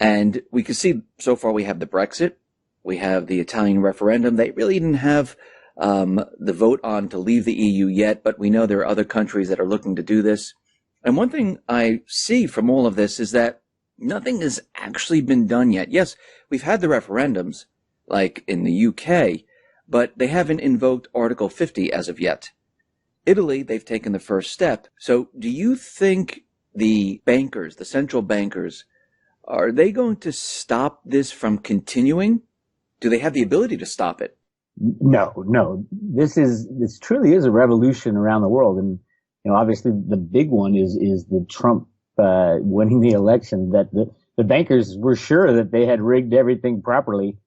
And we can see so far we have the Brexit, we have the Italian referendum. They really didn't have the vote on to leave the EU yet, but we know there are other countries that are looking to do this. And one thing I see from all of this is that nothing has actually been done yet. Yes, we've had the referendums, like in the UK, but they haven't invoked Article 50 as of yet. Italy, they've taken the first step. So do you think the bankers, the central bankers, are they going to stop this from continuing? Do they have the ability to stop it? No. This truly is a revolution around the world. And, obviously the big one is the Trump, winning the election, that the bankers were sure that they had rigged everything properly.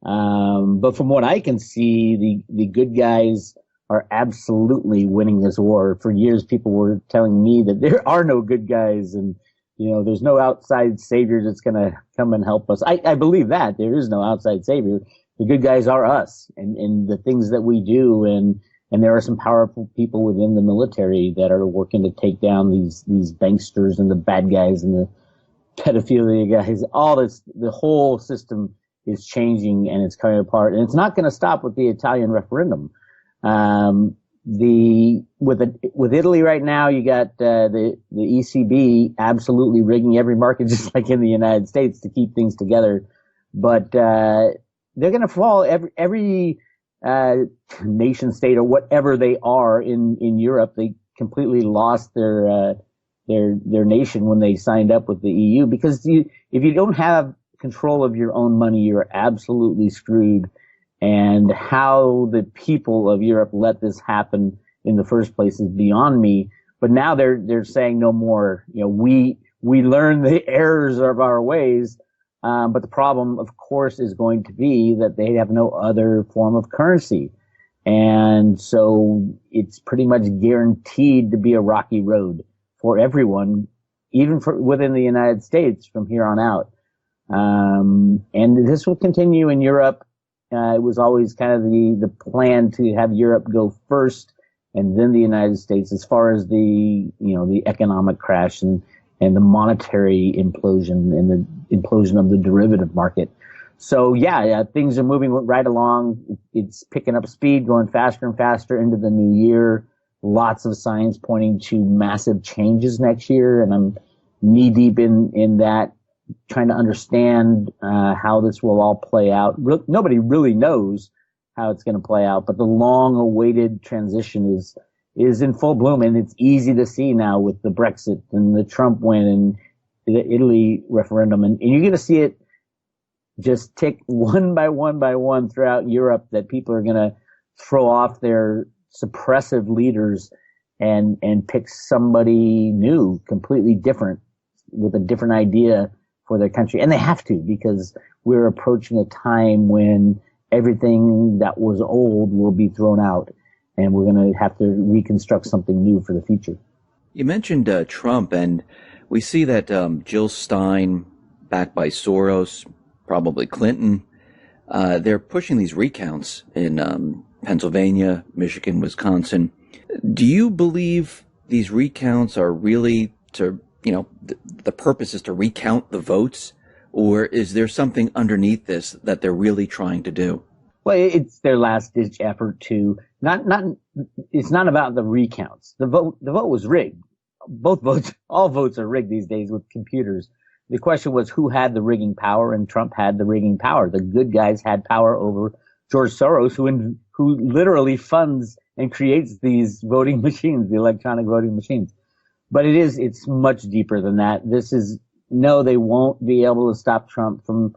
But from what I can see, the good guys are absolutely winning this war. For years, people were telling me that there are no good guys and, there's no outside savior that's going to come and help us. I believe that there is no outside savior. The good guys are us and the things that we do. And there are some powerful people within the military that are working to take down these banksters and the bad guys and the pedophilia guys. All this, the whole system is changing and it's coming apart. And it's not going to stop with the Italian referendum. With Italy right now, you got the ECB absolutely rigging every market, just like in the United States, to keep things together. But they're going to fall. Every nation state or whatever they are in Europe, they completely lost their nation when they signed up with the EU, because if you don't have control of your own money, you're absolutely screwed. And how the people of Europe let this happen in the first place is beyond me. But now they're saying no more. We learned the errors of our ways. But the problem, of course, is going to be that they have no other form of currency. And so it's pretty much guaranteed to be a rocky road for everyone, even within the United States from here on out. And this will continue in Europe. It was always kind of the plan to have Europe go first and then the United States as far as the economic crash and the monetary implosion and the implosion of the derivative market. So yeah, things are moving right along. It's picking up speed, going faster and faster into the new year. Lots of signs pointing to massive changes next year. And I'm knee deep in that, trying to understand how this will all play out. Nobody really knows how it's going to play out, but the long-awaited transition is in full bloom, and it's easy to see now with the Brexit and the Trump win and the Italy referendum, and you're going to see it just tick one by one throughout Europe, that people are going to throw off their suppressive leaders and pick somebody new, completely different, with a different idea for their country. And they have to, because we're approaching a time when everything that was old will be thrown out, and we're going to have to reconstruct something new for the future. You mentioned Trump, and we see that Jill Stein, backed by Soros, probably Clinton, they're pushing these recounts in Pennsylvania, Michigan, Wisconsin. Do you believe these recounts are really to, the purpose is to recount the votes, or is there something underneath this that they're really trying to do? Well, it's their last ditch effort to it's not about the recounts. The vote was rigged. All votes are rigged these days with computers. The question was who had the rigging power, and Trump had the rigging power. The good guys had power over George Soros, who literally funds and creates these voting machines, the electronic voting machines. But it's much deeper than that. They won't be able to stop Trump from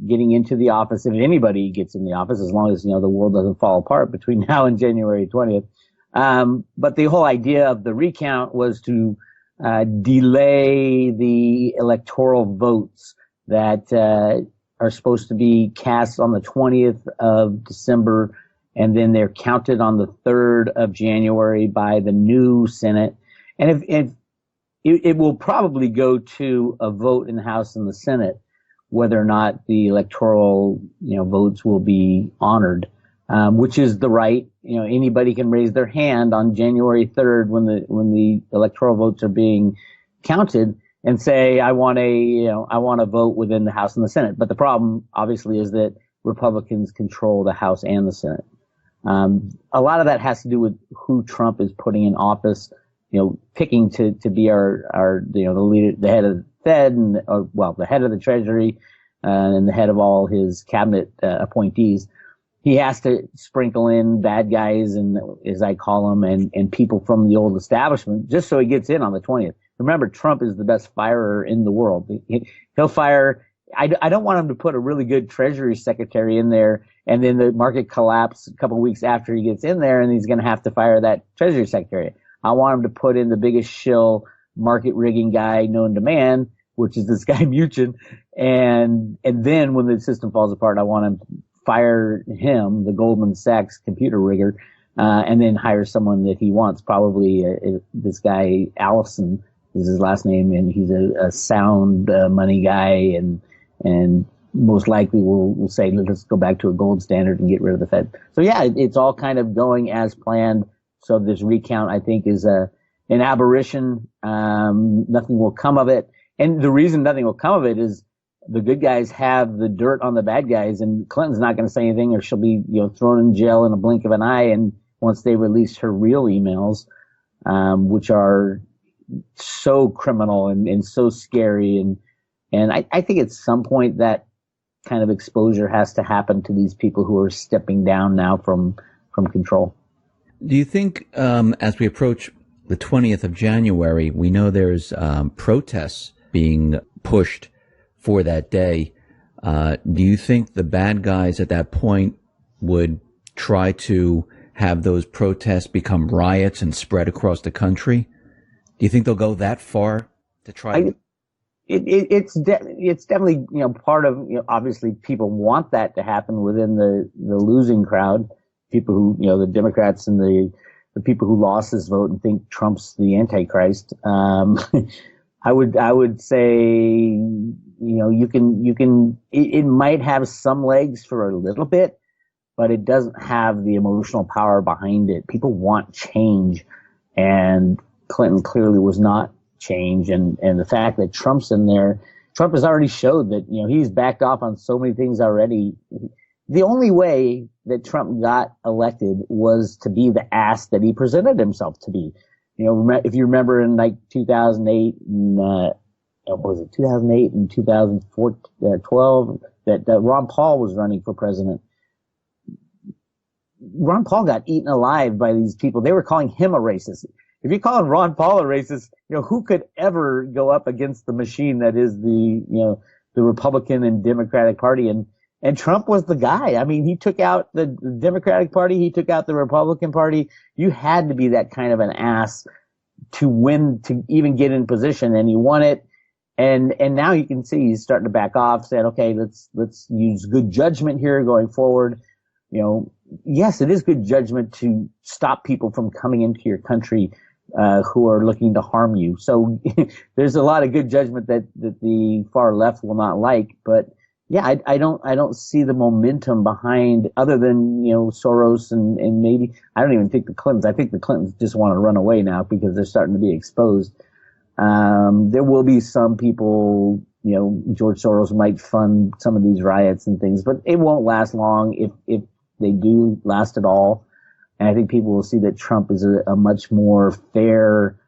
getting into the office, if anybody gets in the office, as long as, the world doesn't fall apart between now and January 20th. But the whole idea of the recount was to delay the electoral votes that are supposed to be cast on the 20th of December, and then they're counted on the 3rd of January by the new Senate. And if it will probably go to a vote in the House and the Senate, whether or not the electoral, votes will be honored, which is the right. Anybody can raise their hand on January 3rd when the electoral votes are being counted and say, I want a vote within the House and the Senate. But the problem, obviously, is that Republicans control the House and the Senate. A lot of that has to do with who Trump is putting in office, picking to be our the leader, the head of the Fed, and the head of the Treasury, and the head of all his cabinet appointees. He has to sprinkle in bad guys, and as I call them, and people from the old establishment, just so he gets in on the 20th. Remember, Trump is the best firer in the world. He'll fire. I don't want him to put a really good Treasury Secretary in there, and then the market collapse a couple of weeks after he gets in there, and he's going to have to fire that Treasury Secretary. I want him to put in the biggest shill market rigging guy known to man, which is this guy Mnuchin, and then when the system falls apart, I want him to fire him, the Goldman Sachs computer rigger, and then hire someone that he wants, probably this guy Allison is his last name, and he's a sound money guy, and most likely will say, let's go back to a gold standard and get rid of the Fed. So yeah, it's all kind of going as planned. So this recount, I think, is an aberration. Nothing will come of it. And the reason nothing will come of it is the good guys have the dirt on the bad guys, and Clinton's not going to say anything, or she'll be, thrown in jail in a blink of an eye. And once they release her real emails, which are so criminal and so scary, and I think at some point that kind of exposure has to happen to these people who are stepping down now from control. Do you think, as we approach the 20th of January, we know there's protests being pushed for that day. Do you think the bad guys at that point would try to have those protests become riots and spread across the country? Do you think they'll go that far to try? It's definitely, part of, obviously people want that to happen within the losing crowd. People who, the Democrats and the people who lost this vote and think Trump's the Antichrist. I would say, it might have some legs for a little bit, but it doesn't have the emotional power behind it. People want change, and Clinton clearly was not change. And the fact that Trump's in there, Trump has already showed that, he's backed off on so many things already. The only way that Trump got elected was to be the ass that he presented himself to be. If you remember in 2008 and, was it 2008 and 2012 that Ron Paul was running for president. Ron Paul got eaten alive by these people. They were calling him a racist. If you're calling Ron Paul a racist, who could ever go up against the machine that is the Republican and Democratic Party? And Trump was the guy. I mean, he took out the Democratic Party. He took out the Republican Party. You had to be that kind of an ass to win, to even get in position, and he won it. And now you can see he's starting to back off, saying, okay, let's use good judgment here going forward. Yes, it is good judgment to stop people from coming into your country, who are looking to harm you. So there's a lot of good judgment that the far left will not like, but yeah, I don't see the momentum behind, other than, Soros and maybe, I don't even think the Clintons. I think the Clintons just want to run away now because they're starting to be exposed. There will be some people, George Soros might fund some of these riots and things, but it won't last long if they do last at all. And I think people will see that Trump is a much more fair,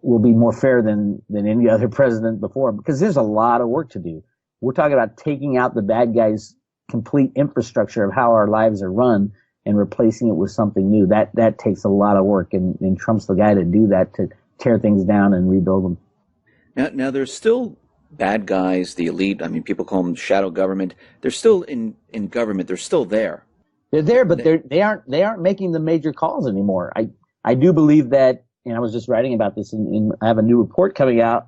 will be more fair than any other president before, because there's a lot of work to do. We're talking about taking out the bad guys' complete infrastructure of how our lives are run and replacing it with something new. That takes a lot of work, and Trump's the guy to do that, to tear things down and rebuild them. Now there's still bad guys, the elite. I mean, people call them shadow government. They're still in government. They're still there. They're there, but they aren't making the major calls anymore. I do believe that, and I was just writing about this, and I have a new report coming out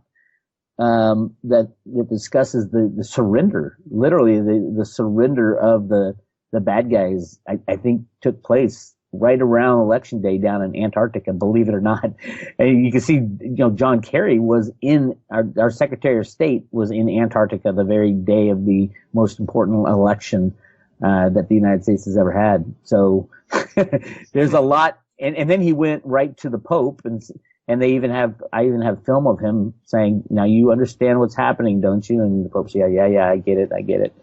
that discusses the surrender, literally the surrender of the bad guys. I think took place right around Election Day down in Antarctica, believe it or not. And you can see, John Kerry was in, our Secretary of State was in Antarctica the very day of the most important election that the United States has ever had. So there's a lot. And then he went right to the Pope and And I even have film of him saying, now you understand what's happening, don't you? And the Pope's, yeah, I get it.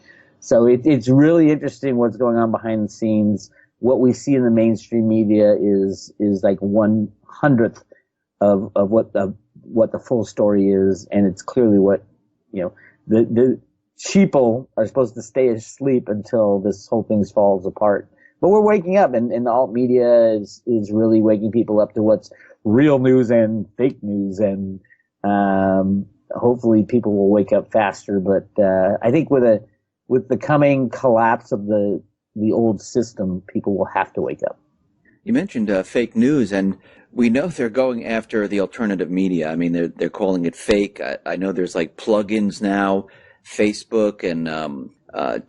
So it's really interesting what's going on behind the scenes. What we see in the mainstream media is like 1/100th of what the full story is. And it's clearly what, the sheeple are supposed to stay asleep until this whole thing falls apart. But we're waking up, and the alt media is really waking people up to what's real news and fake news, and hopefully people will wake up faster. But I think with the coming collapse of the old system, people will have to wake up. You mentioned fake news, and we know they're going after the alternative media. I mean, they're calling it fake. I know there's like plugins now, Facebook and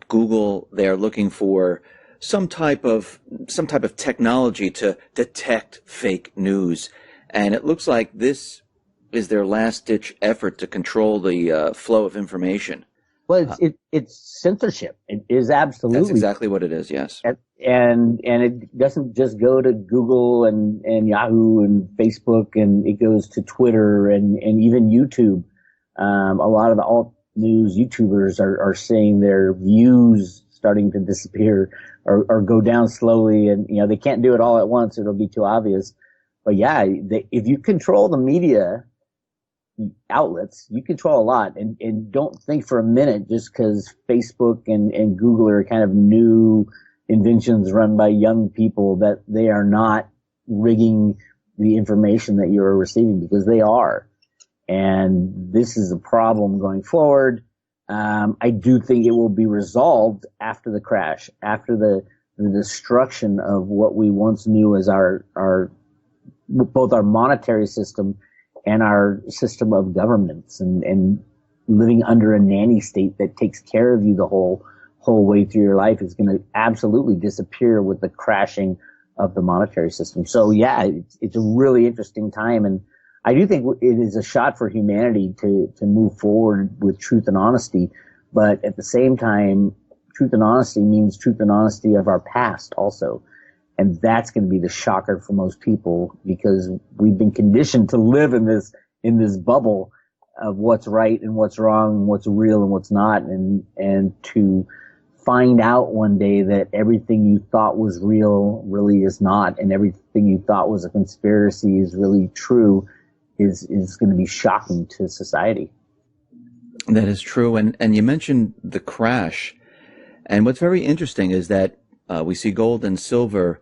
Google. They're looking for some type of technology to detect fake news, and it looks like this is their last-ditch effort to control the flow of information. Well, it's censorship. It is absolutely. That's exactly what it is. Yes, and it doesn't just go to Google and Yahoo and Facebook, and it goes to Twitter and even YouTube. A lot of the alt news YouTubers are saying their views starting to disappear or go down slowly, and they can't do it all at once. It'll be too obvious. But yeah, if you control the media outlets, you control a lot, and don't think for a minute just because Facebook and Google are kind of new inventions run by young people that they are not rigging the information that you're receiving, because they are. And this is a problem going forward. I do think it will be resolved after the crash, after the destruction of what we once knew as our both our monetary system and our system of governments, and living under a nanny state that takes care of you the whole way through your life is going to absolutely disappear with the crashing of the monetary system. So yeah, it's a really interesting time, and I do think it is a shot for humanity to move forward with truth and honesty. But at the same time, truth and honesty means truth and honesty of our past also. And that's going to be the shocker for most people, because we've been conditioned to live in this bubble of what's right and what's wrong and what's real and what's not. And to find out one day that everything you thought was real really is not, and everything you thought was a conspiracy is really true, is going to be shocking to society. That is true. And you mentioned the crash. And what's very interesting is that we see gold and silver,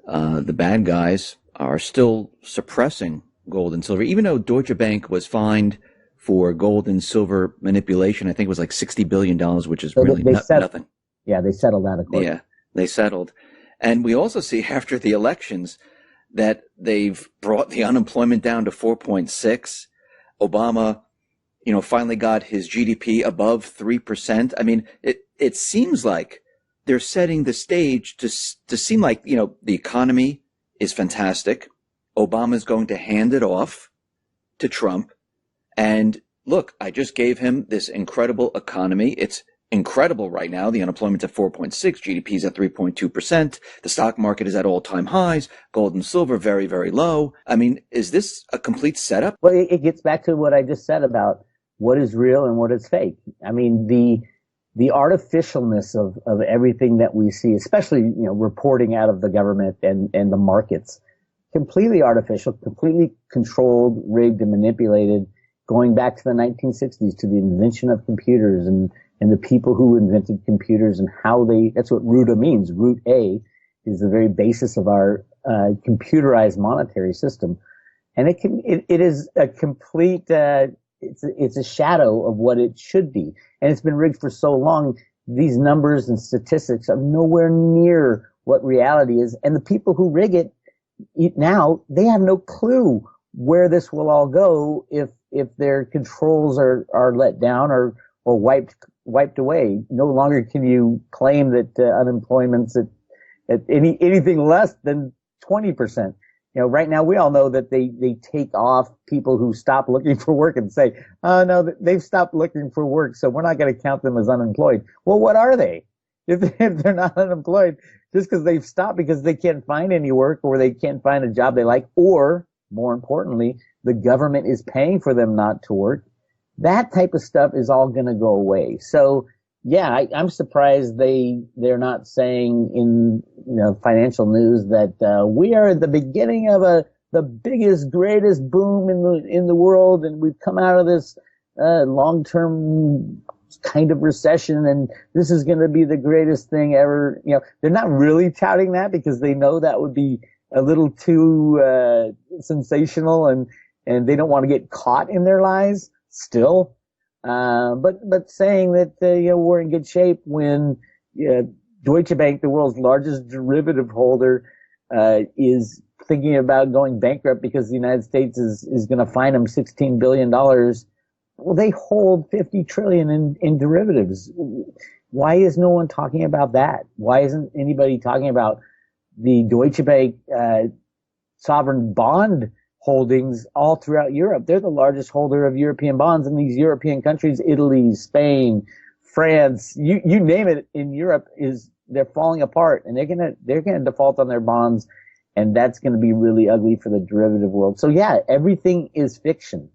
the bad guys are still suppressing gold and silver, even though Deutsche Bank was fined for gold and silver manipulation. I think it was like $60 billion, which is really nothing. Yeah, they settled out of court. Yeah, they settled. And we also see after the elections that they've brought the unemployment down to 4.6. Obama, finally got his GDP above 3%. I mean, it seems like they're setting the stage to seem like, the economy is fantastic. Obama's going to hand it off to Trump. And look, I just gave him this incredible economy. It's incredible right now. The unemployment's at 4.6, GDP's at 3.2%. The stock market is at all-time highs. Gold and silver very, very low. I mean, is this a complete setup? Well, it gets back to what I just said about what is real and what is fake. I mean, the artificialness of everything that we see, especially, reporting out of the government and the markets, completely artificial, completely controlled, rigged, and manipulated, going back to the 1960s, to the invention of computers and the people who invented computers and how that's what Roota means. Root A is the very basis of our computerized monetary system. And it is a complete, it's a shadow of what it should be. And it's been rigged for so long. These numbers and statistics are nowhere near what reality is. And the people who rig it now, they have no clue where this will all go if their controls are let down or wiped away. No longer can you claim that unemployment's at anything less than 20%. Right now we all know that they take off people who stop looking for work and say, oh no, they've stopped looking for work, so we're not going to count them as unemployed. Well, what are they? If they're not unemployed, just because they've stopped because they can't find any work or they can't find a job they like, or more importantly, the government is paying for them not to work. That type of stuff is all going to go away. So, yeah, I'm surprised they're not saying in financial news that we are at the beginning of the biggest, greatest boom in the world, and we've come out of this long-term kind of recession, and this is going to be the greatest thing ever. They're not really touting that because they know that would be a little too sensational, and they don't want to get caught in their lies still. But saying that we're in good shape when Deutsche Bank, the world's largest derivative holder, is thinking about going bankrupt because the United States is going to fine them $16 billion. Well, they hold $50 trillion in derivatives. Why is no one talking about that? Why isn't anybody talking about the Deutsche Bank sovereign bond holdings all throughout Europe? They're the largest holder of European bonds in these European countries, Italy, Spain, France, you name it in Europe they're falling apart, and they're gonna default on their bonds, and that's gonna be really ugly for the derivative world. So yeah, everything is fiction.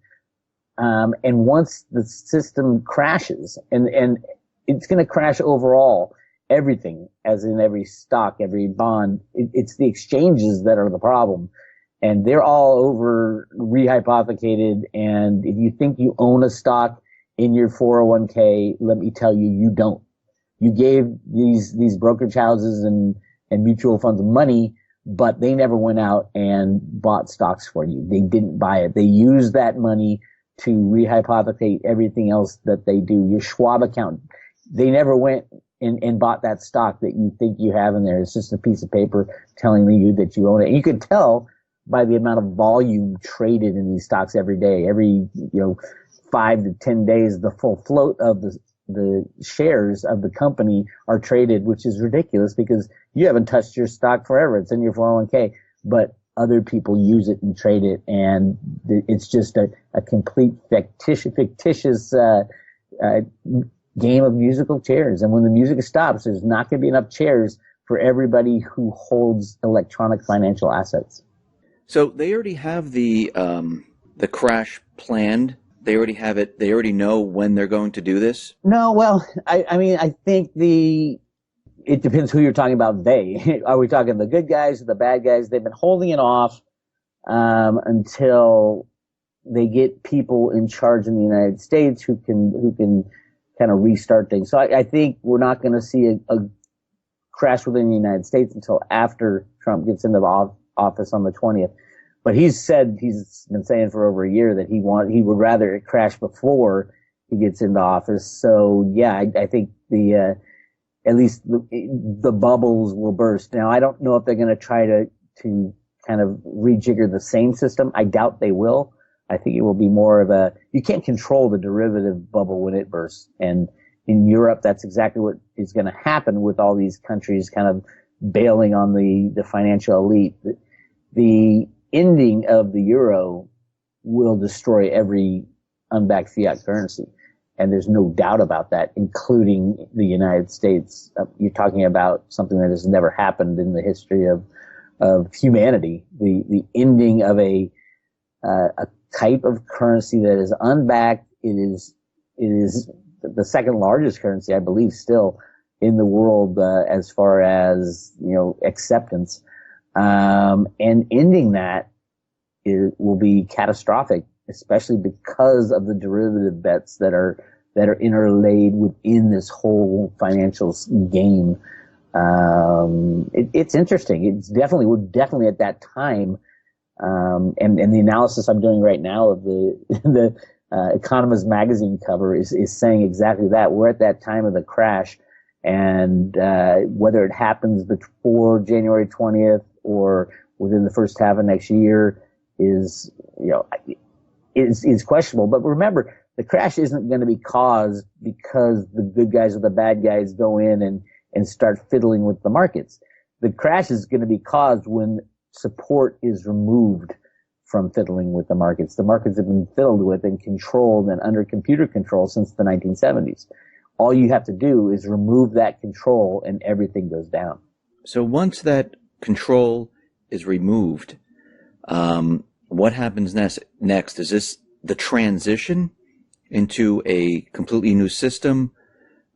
And once the system crashes, and it's gonna crash overall, everything, as in every stock, every bond, it's the exchanges that are the problem. And they're all over rehypothecated. And if you think you own a stock in your 401k, let me tell you, you don't. You gave these brokerage houses and mutual funds money, but they never went out and bought stocks for you. They didn't buy it. They used that money to rehypothecate everything else that they do. Your Schwab account, they never went and bought that stock that you think you have in there. It's just a piece of paper telling you that you own it. And you could tell by the amount of volume traded in these stocks every day. Every 5 to 10 days, the full float of the shares of the company are traded, which is ridiculous because you haven't touched your stock forever. It's in your 401k, but other people use it and trade it, and it's just a complete fictitious game of musical chairs. And when the music stops, there's not going to be enough chairs for everybody who holds electronic financial assets. So they already have the crash planned. They already have it. They already know when they're going to do this. No, well, I mean, I think it depends who you're talking about. They are we talking the good guys or the bad guys? They've been holding it off until they get people in charge in the United States who can kind of restart things. So I think we're not going to see a crash within the United States until after Trump gets into the office on the 20th. But he's been saying for over a year that he would rather it crash before he gets into office. So yeah, I think at least the bubbles will burst. Now, I don't know if they're going to try to kind of rejigger the same system. I doubt they will. I think it will be more of you can't control the derivative bubble when it bursts. And in Europe, that's exactly what is going to happen with all these countries kind of bailing on the financial elite. The ending of the euro will destroy every unbacked fiat currency. And there's no doubt about that, including the United States. You're talking about something that has never happened in the history of humanity. The ending of a type of currency that is unbacked. It is the second largest currency, I believe, still in the world as far as acceptance. And ending that will be catastrophic, especially because of the derivative bets that are interlaid within this whole financial game. It's interesting. We're definitely at that time. And the analysis I'm doing right now of the Economist magazine cover is saying exactly that. We're at that time of the crash, and whether it happens before January 20th or within the first half of next year is questionable. But remember, the crash isn't going to be caused because the good guys or the bad guys go in and start fiddling with the markets. The crash is going to be caused when support is removed from fiddling with the markets. The markets have been fiddled with and controlled and under computer control since the 1970s. All you have to do is remove that control and everything goes down. So once that control is removed, what happens next? Is this the transition into a completely new system?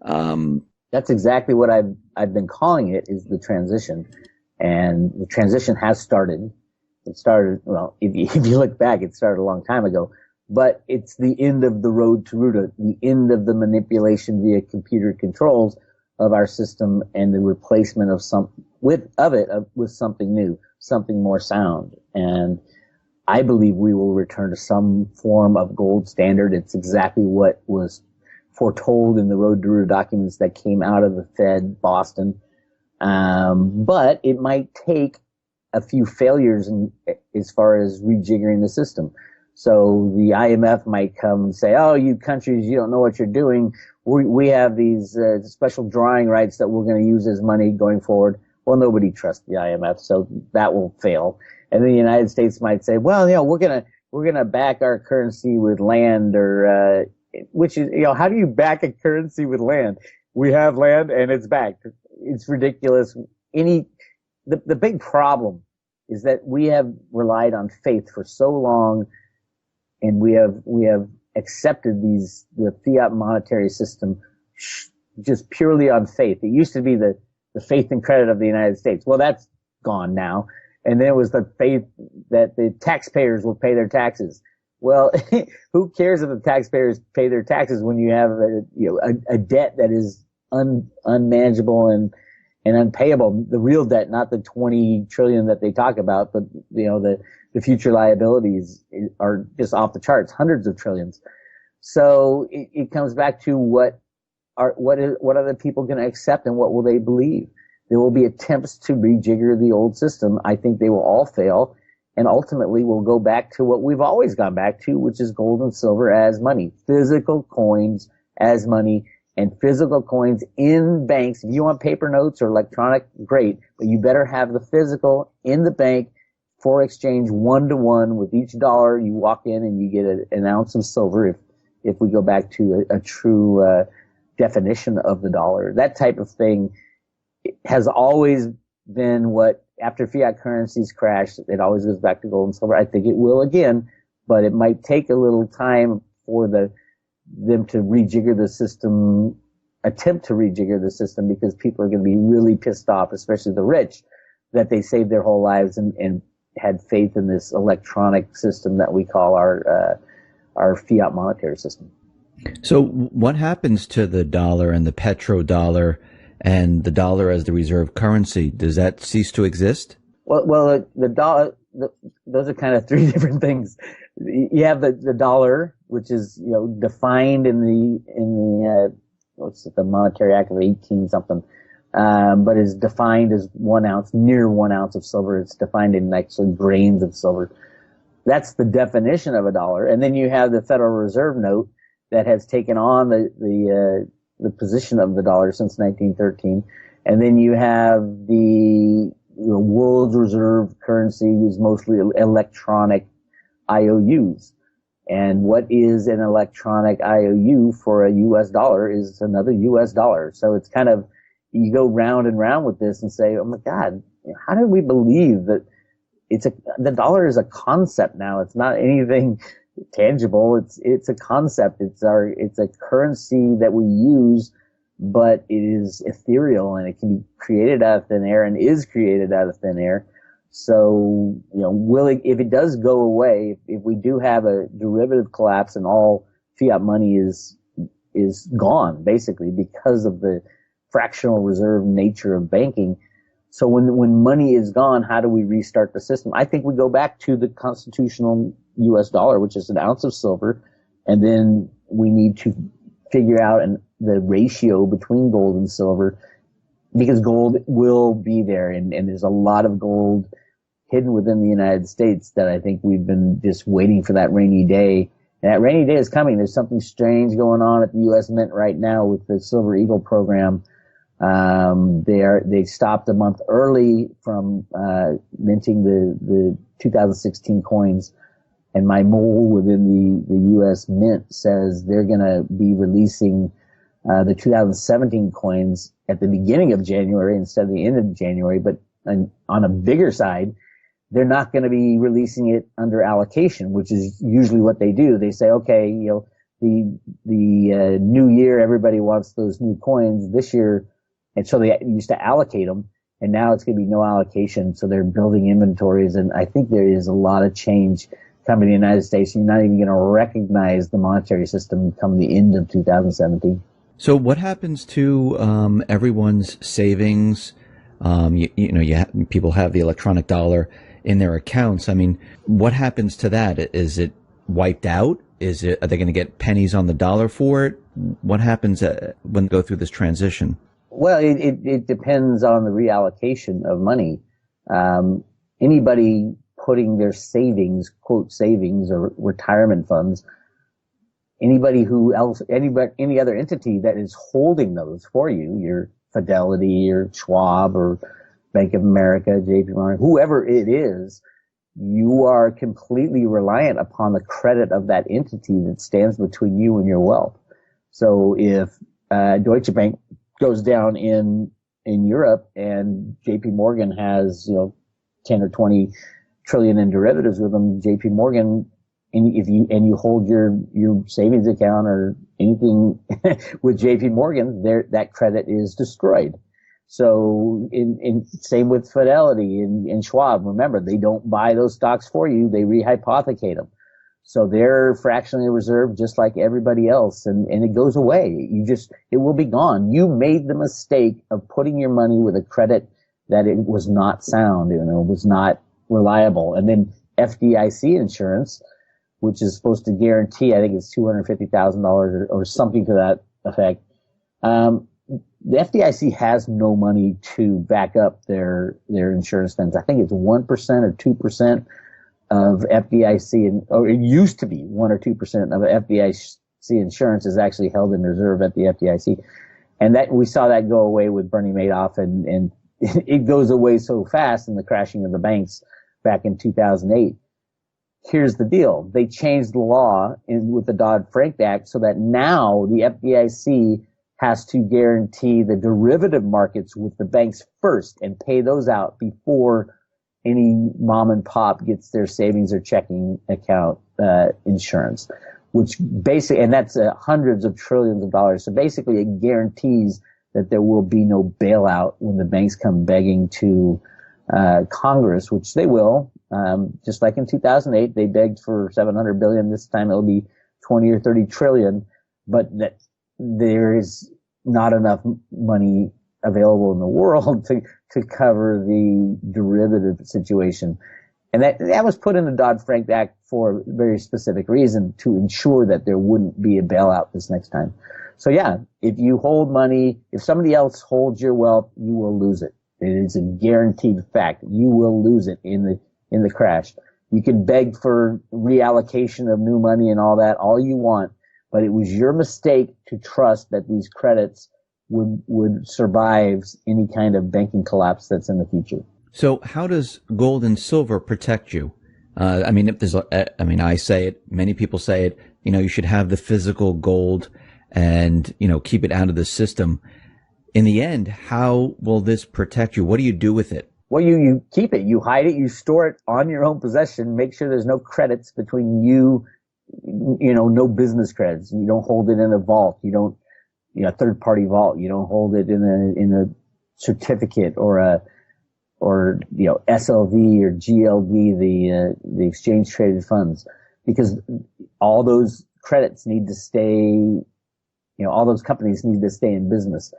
That's exactly what I've been calling it, is the transition. And the transition has started. It started, well, if you look back, it started a long time ago. But it's the end of the road to Roota, the end of the manipulation via computer controls of our system, and the replacement of with something new, something more sound. And I believe we will return to some form of gold standard. It's exactly what was foretold in the Road to Roota documents that came out of the Fed, Boston. But it might take a few failures as far as rejiggering the system. So the IMF might come and say, "Oh, you countries, you don't know what you're doing. We have these special drawing rights that we're going to use as money going forward." Well, nobody trusts the IMF, so that will fail. And then the United States might say, "Well, we're gonna back our currency with land," or which is, how do you back a currency with land? We have land and it's backed. It's ridiculous. The big problem is that we have relied on faith for so long, and we have accepted the fiat monetary system just purely on faith. It used to be the faith and credit of the United States. Well, that's gone now. And then it was the faith that the taxpayers will pay their taxes. Well, who cares if the taxpayers pay their taxes when you have a debt that is unmanageable and unpayable? The real debt, not the 20 trillion that they talk about, but the future liabilities are just off the charts, hundreds of trillions. So it comes back to what are the people going to accept, and what will they believe? There will be attempts to rejigger the old system. I think they will all fail, and ultimately we'll go back to what we've always gone back to, which is gold and silver as money, physical coins as money, and physical coins in banks. If you want paper notes or electronic, great, but you better have the physical in the bank for exchange 1-to-1 with each dollar. You walk in and you get an ounce of silver if we go back to a true definition of the dollar. That type of thing has always been what, after fiat currencies crash, it always goes back to gold and silver. I think it will again, but it might take a little time for them to rejigger the system, attempt to rejigger the system, because people are going to be really pissed off, especially the rich, that they saved their whole lives and had faith in this electronic system that we call our fiat monetary system. So what happens to the dollar and the petrodollar and the dollar as the reserve currency? Does that cease to exist? Well, the dollar, those are kind of three different things. You have the dollar, which is, defined in the what's it, the Monetary Act of 18 something, but is defined as 1 ounce, near 1 ounce of silver. It's defined in actually grains of silver. That's the definition of a dollar. And then you have the Federal Reserve note that has taken on the position of the dollar since 1913. And then you have the world reserve currency, who's mostly electronic IOUs. And what is an electronic IOU for a U.S. dollar is another U.S. dollar. So it's kind of, you go round and round with this and say, oh my God, how did we believe that the dollar is a concept now? It's not anything tangible. It's a concept. It's a currency that we use, but it is ethereal, and it can be created out of thin air, and is created out of thin air. So, if it does go away, if we do have a derivative collapse and all fiat money is gone, basically, because of the fractional reserve nature of banking. So when money is gone, how do we restart the system? I think we go back to the constitutional U.S. dollar, which is an ounce of silver, and then we need to figure out the ratio between gold and silver, because gold will be there, and there's a lot of gold hidden within the United States that I think we've been just waiting for that rainy day. And that rainy day is coming. There's something strange going on at the U.S. Mint right now with the Silver Eagle program. They stopped a month early from minting the 2016 coins, and my mole within the U.S. Mint says they're going to be releasing the 2017 coins at the beginning of January instead of the end of January. But on a bigger side, they're not going to be releasing it under allocation, which is usually what they do. They say, okay, the new year, everybody wants those new coins this year. And so they used to allocate them, and now it's going to be no allocation. So they're building inventories. And I think there is a lot of change coming to the United States. You're not even going to recognize the monetary system come the end of 2017. So what happens to everyone's savings? People have the electronic dollar in their accounts. I mean, what happens to that? Is it wiped out? Are they going to get pennies on the dollar for it? What happens when they go through this transition? Well, it depends on the reallocation of money. Anybody putting their savings, quote savings or retirement funds, any other entity that is holding those for you, your Fidelity or Schwab or Bank of America, JP Morgan, whoever it is, you are completely reliant upon the credit of that entity that stands between you and your wealth. So if Deutsche Bank goes down in Europe and JP Morgan has 10 or 20 trillion in derivatives with them, JP Morgan, and you hold your savings account or anything with JP Morgan, that credit is destroyed. So in same with Fidelity and Schwab. Remember, they don't buy those stocks for you; they rehypothecate them. So they're fractionally reserved just like everybody else, and it goes away. It will be gone. You made the mistake of putting your money with a credit that it was not sound, was not reliable. And then FDIC insurance, which is supposed to guarantee, I think it's $250,000 or something to that effect. The FDIC has no money to back up their insurance spends. I think it's 1% or 2% of FDIC, or it used to be 1 or 2% of FDIC insurance is actually held in reserve at the FDIC. And that we saw that go away with Bernie Madoff, and it goes away so fast in the crashing of the banks back in 2008. Here's the deal. They changed the law with the Dodd-Frank Act so that now the FDIC has to guarantee the derivative markets with the banks first and pay those out before any mom and pop gets their savings or checking account insurance, which basically, and that's hundreds of trillions of dollars. So basically it guarantees that there will be no bailout when the banks come begging to Congress, which they will. Just like in 2008, they begged for $700 billion. This time it'll be 20 or 30 trillion, but that there is not enough money available in the world to cover the derivative situation. And that was put in the Dodd-Frank Act for a very specific reason, to ensure that there wouldn't be a bailout this next time. So yeah, if you hold money, if somebody else holds your wealth, you will lose it. It is a guaranteed fact. You will lose it in the crash. You can beg for reallocation of new money and all that all you want, but it was your mistake to trust that these credits would survive any kind of banking collapse that's in the future. So how does gold and silver protect you? I say it, many people say it, you should have the physical gold and, keep it out of the system. In the end, how will this protect you? What do you do with it? Well, you keep it, you hide it, you store it on your own possession, make sure there's no credits between you, no business credits. You don't hold it in a vault. You don't, third party vault. You don't hold it in a certificate or SLV or GLD, the exchange traded funds, because all those credits need to stay, all those companies need to stay in business.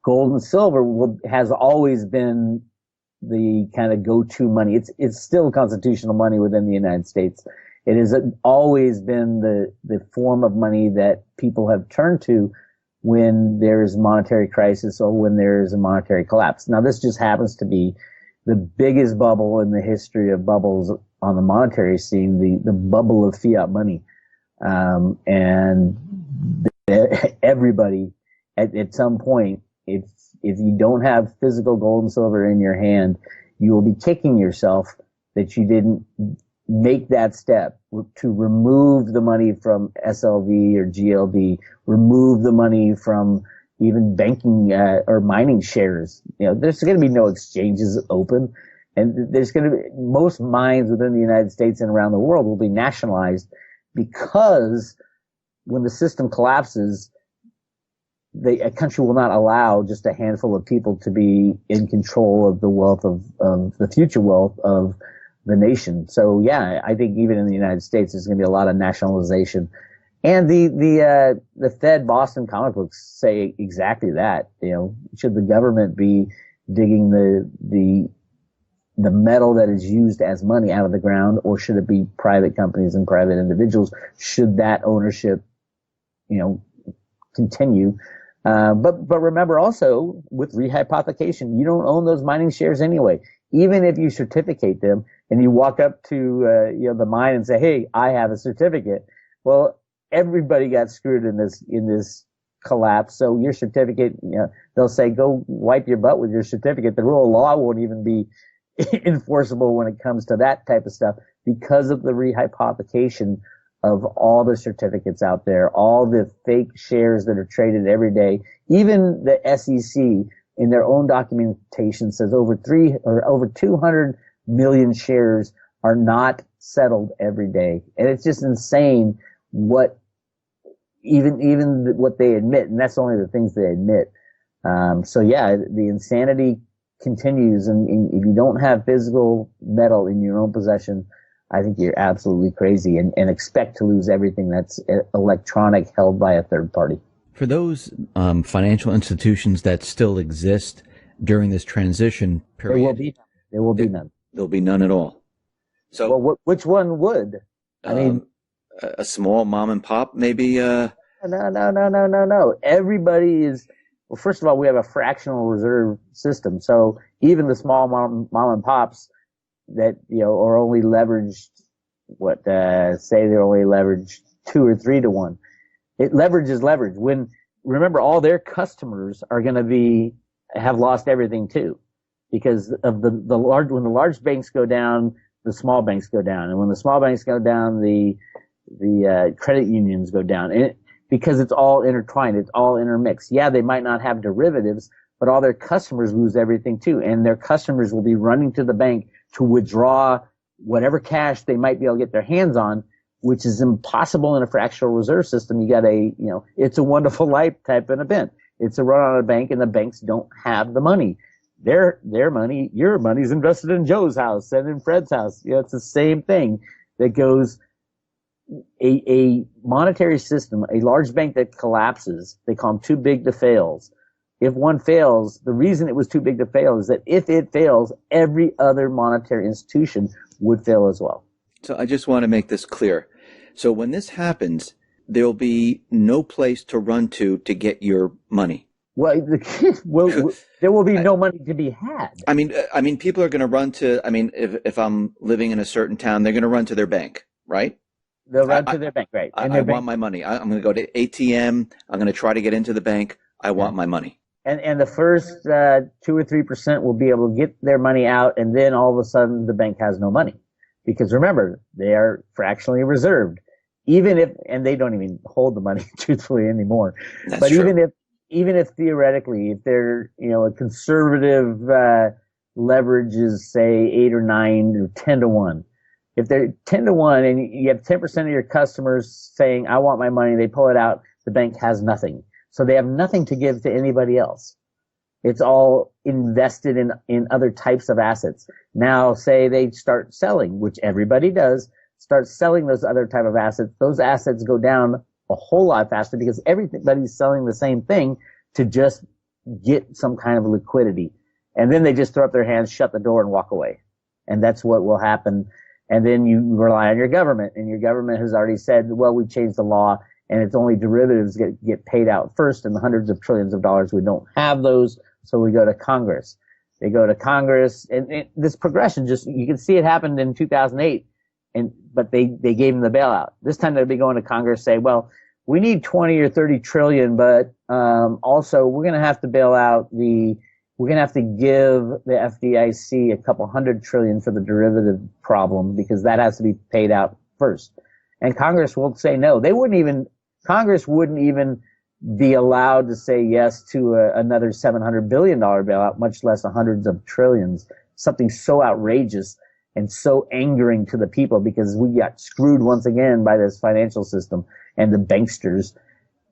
Gold and silver has always been the kind of go-to money. It's still constitutional money within the United States. It has always been the form of money that people have turned to when there's a monetary crisis or when there's a monetary collapse. Now, this just happens to be the biggest bubble in the history of bubbles on the monetary scene, the bubble of fiat money. And everybody at some point, if you don't have physical gold and silver in your hand, you will be kicking yourself that you didn't make that step to remove the money from SLV or GLD, remove the money from even banking or mining shares. There's going to be no exchanges open, And there's going to be, most mines within the United States and around the world will be nationalized, because when the system collapses, a country will not allow just a handful of people to be in control of the wealth of the future wealth of the nation. So yeah, I think even in the United States, there's going to be a lot of nationalization. And the Fed Boston comic books say exactly that. You know, should the government be digging the metal that is used as money out of the ground, or should it be private companies and private individuals? Should that ownership, continue? But remember also, with rehypothecation, you don't own those mining shares anyway. Even if you certificate them and you walk up to the mine and say, "Hey, I have a certificate," well, everybody got screwed in this collapse. So your certificate, they'll say, "Go wipe your butt with your certificate." The rule of law won't even be enforceable when it comes to that type of stuff, because of the rehypothecation of all the certificates out there, all the fake shares that are traded every day. Even the SEC in their own documentation says over 200 million shares are not settled every day. And it's just insane even what they admit, and that's only the things they admit. So yeah, the insanity continues, and if you don't have physical metal in your own possession, I think you're absolutely crazy, and expect to lose everything that's electronic held by a third party. For those financial institutions that still exist during this transition period, there will be none. There'll be none at all. So, well, which one would? I mean, a small mom and pop, maybe. No. Everybody is. Well, first of all, we have a fractional reserve system, so even the small mom and pops that are only leveraged, say they're only leveraged 2 or 3 to 1. Leverage is leverage. Remember, all their customers are going to have lost everything too, because of when the large banks go down, the small banks go down, and when the small banks go down, the credit unions go down, and because it's all intertwined, it's all intermixed. Yeah, they might not have derivatives, but all their customers lose everything too, and their customers will be running to the bank to withdraw whatever cash they might be able to get their hands on, which is impossible in a fractional reserve system. You got It's a Wonderful Life type of event. It's a run on a bank, and the banks don't have the money. Their money, your money's invested in Joe's house and in Fred's house. It's the same thing that goes. A monetary system, a large bank that collapses, they call them too big to fail. If one fails, the reason it was too big to fail is that if it fails, every other monetary institution would fail as well. So I just want to make this clear. So when this happens, there'll be no place to run to get your money. Well, there will be no money to be had. I mean, people are going to run to. I mean, if I'm living in a certain town, they're going to run to their bank, right? They'll run to their bank, right? I want my money. I'm going to go to ATM. I'm going to try to get into the bank. I want my money. And the first 2 or 3% will be able to get their money out, and then all of a sudden the bank has no money, because remember, they are fractionally reserved. And they don't even hold the money truthfully anymore. That's but true. even if theoretically, if they're a conservative leverage is say 8 or 9 or 10 to 1. If they're 10 to 1 and you have 10% of your customers saying, "I want my money," they pull it out, the bank has nothing. So they have nothing to give to anybody else. It's all invested in other types of assets. Now, say they start selling, which everybody does, start selling those other type of assets. Those assets go down a whole lot faster because everybody's selling the same thing to just get some kind of liquidity. And then they just throw up their hands, shut the door, and walk away. And that's what will happen. And then you rely on your government, and your government has already said, well, we changed the law, and it's only derivatives get paid out first, and the hundreds of trillions of dollars, we don't have those, so we go to Congress. They go to Congress, and this progression you can see it happened in 2008, but they gave them the bailout. This time they'll be going to Congress, say, well, we need 20 or 30 trillion, but also we're going to have to bail out we're going to have to give the FDIC a couple hundred trillion for the derivative problem, because that has to be paid out first. And Congress will say no. Congress wouldn't even be allowed to say yes to another $700 billion bailout, much less hundreds of trillions. something so outrageous and so angering to the people because we got screwed once again by this financial system and the banksters.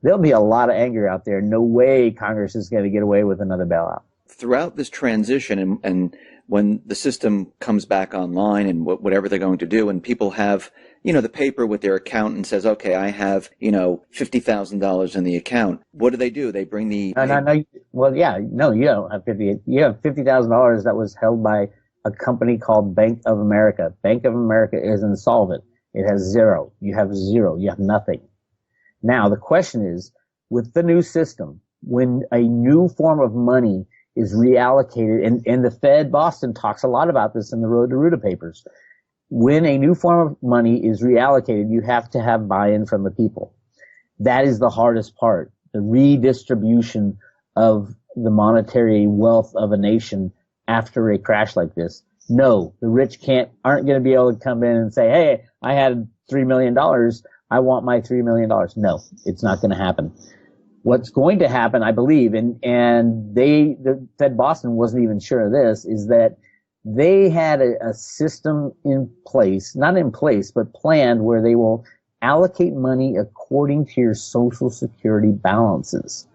There'll be a lot of anger out there. No way Congress is going to get away with another bailout. Throughout this transition and when the system comes back online and whatever they're going to do, and people have, the paper with their accountant says, okay, I have, $50,000 in the account. What do? They bring the... No. Well, yeah, no, you don't have you have $50,000 that was held by a company called Bank of America. Bank of America is insolvent. It has zero. You have zero. You have nothing. Now, the question is, with the new system, when a new form of money is reallocated, and the Fed Boston talks a lot about this in the Road to Roota papers. When a new form of money is reallocated, you have to have buy-in from the people. That is the hardest part, the redistribution of the monetary wealth of a nation after a crash like this. No, the rich aren't going to be able to come in and say, hey, I had $3 million. I want my $3 million. No, it's not going to happen. What's going to happen, I believe, and the Fed Boston wasn't even sure of this, is that they had a system in place, not in place, but planned where they will allocate money according to your Social Security balances,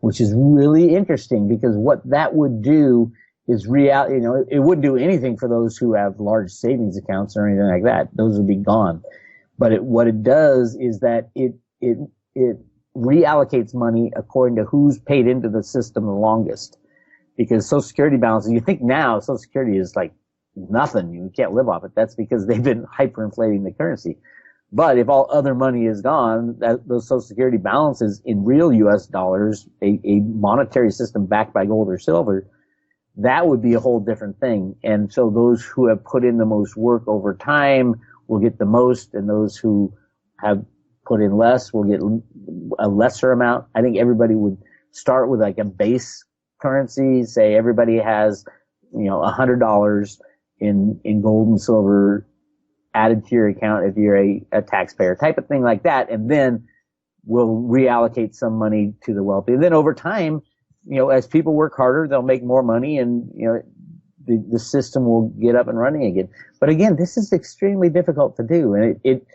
which is really interesting because what that would do is it wouldn't do anything for those who have large savings accounts or anything like that. Those would be gone. But what it does is that it reallocates money according to who's paid into the system the longest. Because Social Security balances, you think now Social Security is like nothing. You can't live off it. That's because they've been hyperinflating the currency. But if all other money is gone, those Social Security balances in real U.S. dollars, a monetary system backed by gold or silver, that would be a whole different thing. And so those who have put in the most work over time will get the most, and those who have put in less will get a lesser amount. I think everybody would start with like a base currency, say everybody has, $100 in gold and silver added to your account if you're a taxpayer, type of thing like that. And then we'll reallocate some money to the wealthy. And then over time, as people work harder, they'll make more money and, the system will get up and running again. But again, this is extremely difficult to do. And it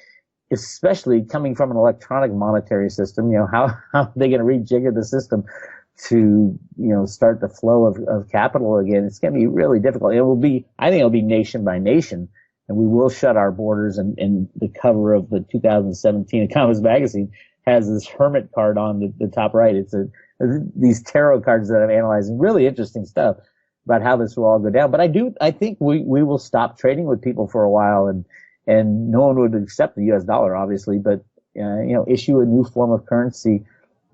especially coming from an electronic monetary system, how are they going to rejigger the system to, start the flow of capital again? It's going to be really difficult. I think it'll be nation by nation, and we will shut our borders. And the cover of the 2017 Economist magazine has this hermit card on the top right. It's these tarot cards that I've analyzed, really interesting stuff about how this will all go down. But I think we will stop trading with people for a while, and no one would accept the U.S. dollar, obviously, but, issue a new form of currency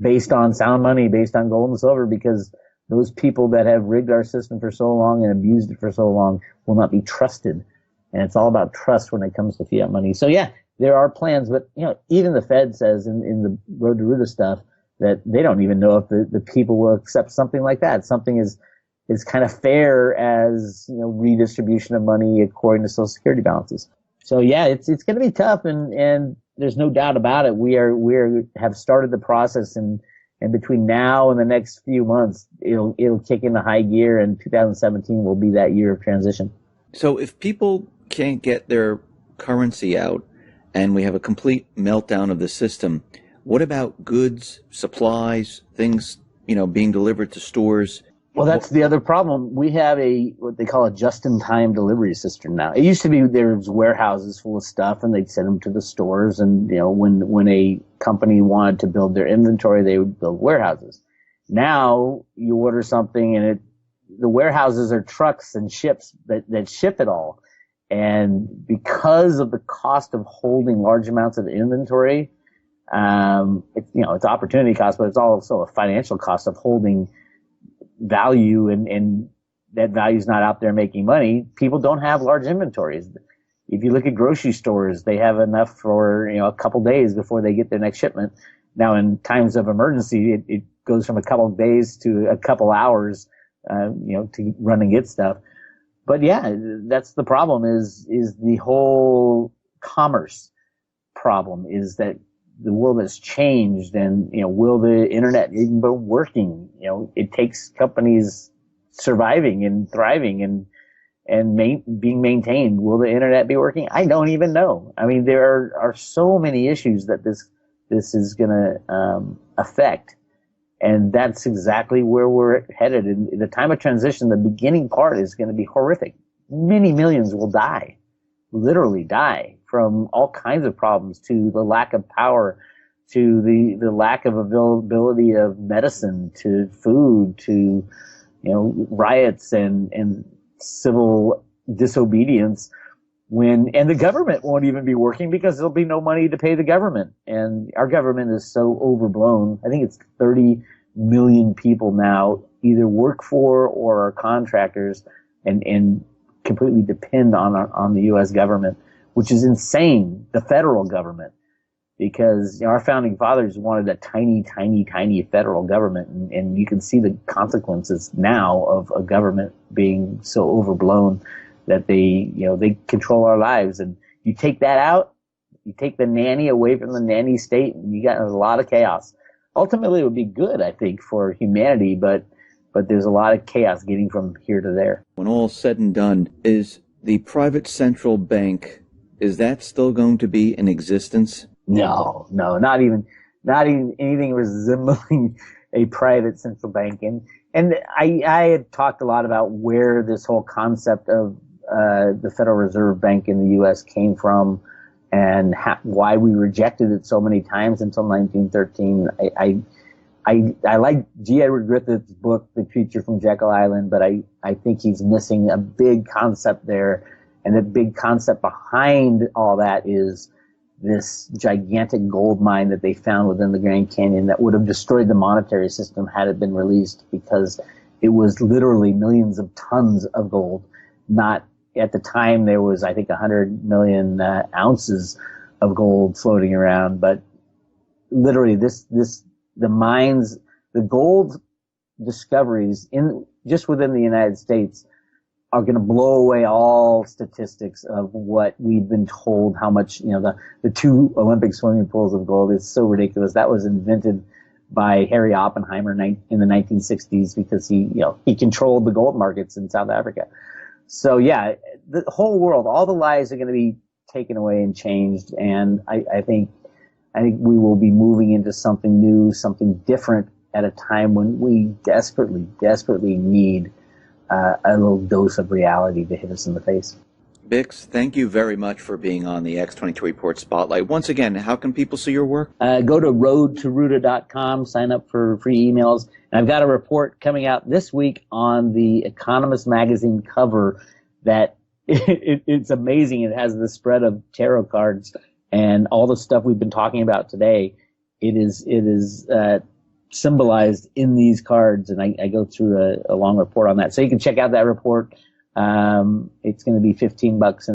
based on sound money, based on gold and silver, because those people that have rigged our system for so long and abused it for so long will not be trusted. And it's all about trust when it comes to fiat money. So yeah, there are plans, but, even the Fed says in the Road to Roota stuff that they don't even know if the people will accept something like that. Something is kind of fair as, redistribution of money according to Social Security balances. So yeah, it's going to be tough, and there's no doubt about it. We have started the process, and between now and the next few months, it'll kick into high gear, and 2017 will be that year of transition. So if people can't get their currency out, and we have a complete meltdown of the system, what about goods, supplies, things, being delivered to stores? Well, that's the other problem. We have what they call a just-in-time delivery system now. It used to be there was warehouses full of stuff, and they'd send them to the stores. And when a company wanted to build their inventory, they would build warehouses. Now you order something, and the warehouses are trucks and ships that ship it all. And because of the cost of holding large amounts of inventory, it's opportunity cost, but it's also a financial cost of holding value, and that value is not out there making money. People don't have large inventories. If you look at grocery stores, they have enough for a couple days before they get their next shipment. Now, in times of emergency, it goes from a couple of days to a couple hours, to run and get stuff. But yeah, that's the problem. Is the whole commerce problem? Is that the world has changed, and will the internet even be working? It takes companies surviving and thriving, and and being maintained. Will the internet be working? I don't even know. I mean, there are so many issues that this is going to affect, and that's exactly where we're headed. In the time of transition, the beginning part is going to be horrific. Many millions will die, literally die, from all kinds of problems, to the lack of power, to the lack of availability of medicine, to food, to riots and civil disobedience, and the government won't even be working because there'll be no money to pay the government. And our government is so overblown. I think it's 30 million people now either work for or are contractors and completely depend on the U.S. government, which is insane, the federal government, because our founding fathers wanted a tiny, tiny, tiny federal government, and you can see the consequences now of a government being so overblown that they control our lives. And you take that out, you take the nanny away from the nanny state, and you got a lot of chaos. Ultimately, it would be good, I think, for humanity, but there's a lot of chaos getting from here to there. When all's said and done, is the private central bank, is that still going to be in existence? No, not even anything resembling a private central bank. And I had talked a lot about where this whole concept of the Federal Reserve Bank in the U.S. came from, and why we rejected it so many times until 1913. I like G. Edward Griffith's book, The Creature from Jekyll Island, but I think he's missing a big concept there. And the big concept behind all that is this gigantic gold mine that they found within the Grand Canyon that would have destroyed the monetary system had it been released, because it was literally millions of tons of gold. Not at the time, there was, I think, 100 million ounces of gold floating around, but literally the mines, the gold discoveries just within the United States are going to blow away all statistics of what we've been told, how much, the 2 Olympic swimming pools of gold is so ridiculous. That was invented by Harry Oppenheimer in the 1960s because he controlled the gold markets in South Africa. So yeah, the whole world, all the lies are going to be taken away and changed. And I think we will be moving into something new, something different at a time when we desperately, desperately need a little dose of reality to hit us in the face. Bix, thank you very much for being on the X22 Report Spotlight. Once again, how can people see your work? Go to roadtoroota.com, sign up for free emails. And I've got a report coming out this week on the Economist magazine cover that it's amazing. It has the spread of tarot cards and all the stuff we've been talking about today. It is symbolized in these cards, and I go through a long report on that. So you can check out that report. It's going to be $15